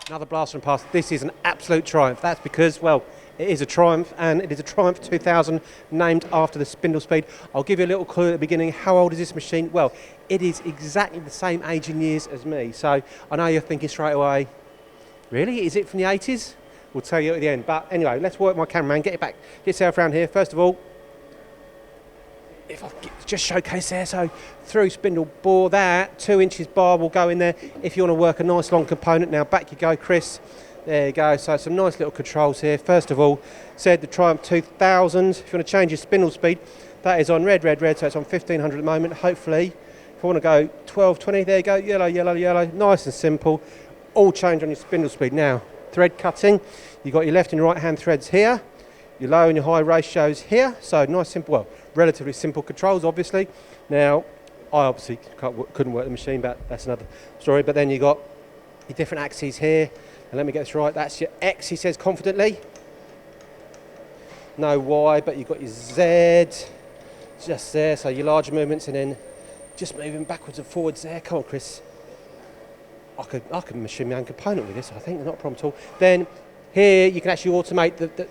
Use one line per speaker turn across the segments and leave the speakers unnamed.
Another blast from the past. This is an absolute triumph. That's because, well, it is a Triumph, and it is a Triumph 2000 named after the Spindle Speed. I'll give you a little clue at the beginning. How old is this machine? Well, it is exactly the same age in years as me. So I know you're thinking straight away, really? Is it from the 80s? We'll tell you at the end. But anyway, let's work my cameraman. Get it back. Get yourself around here. First of all, if I just showcase there, so through spindle bore, that 2 inches bar will go in there if you want to work a nice long component. Now back you go, Chris. There you go. So some nice little controls here. First of all, said the Triumph 2000. If you want to change your spindle speed, that is on red, so it's on 1500 at the moment. Hopefully, if you want to go 12, 20, there you go. Yellow, yellow, yellow. Nice and simple. All change on your spindle speed. Now, thread cutting. You've got your left and right hand threads here. Your low and your high ratios here. So nice, simple, well, relatively simple controls, obviously. Now, I obviously couldn't work the machine, but that's another story. But then you got your different axes here. And let me get this right. That's your X, he says confidently. No Y, but you've got your Z just there. So your larger movements, and then just moving backwards and forwards there. Come on, Chris. I could machine my own component with this, I think. Not a problem at all. Then here you can actually automate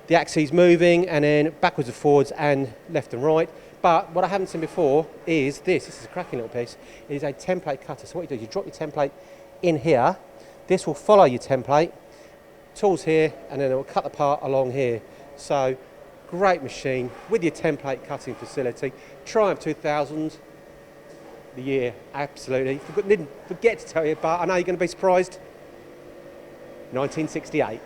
the axes moving, and then backwards and forwards and left and right. But what I haven't seen before is this. This is a cracking little piece. It is a template cutter. So what you do is you drop your template in here. This will follow your template. Tools here, and then it will cut the part along here. So great machine with your template cutting facility. Triumph 2000. The year, absolutely. Didn't forget to tell you, but I know you're going to be surprised. 1968.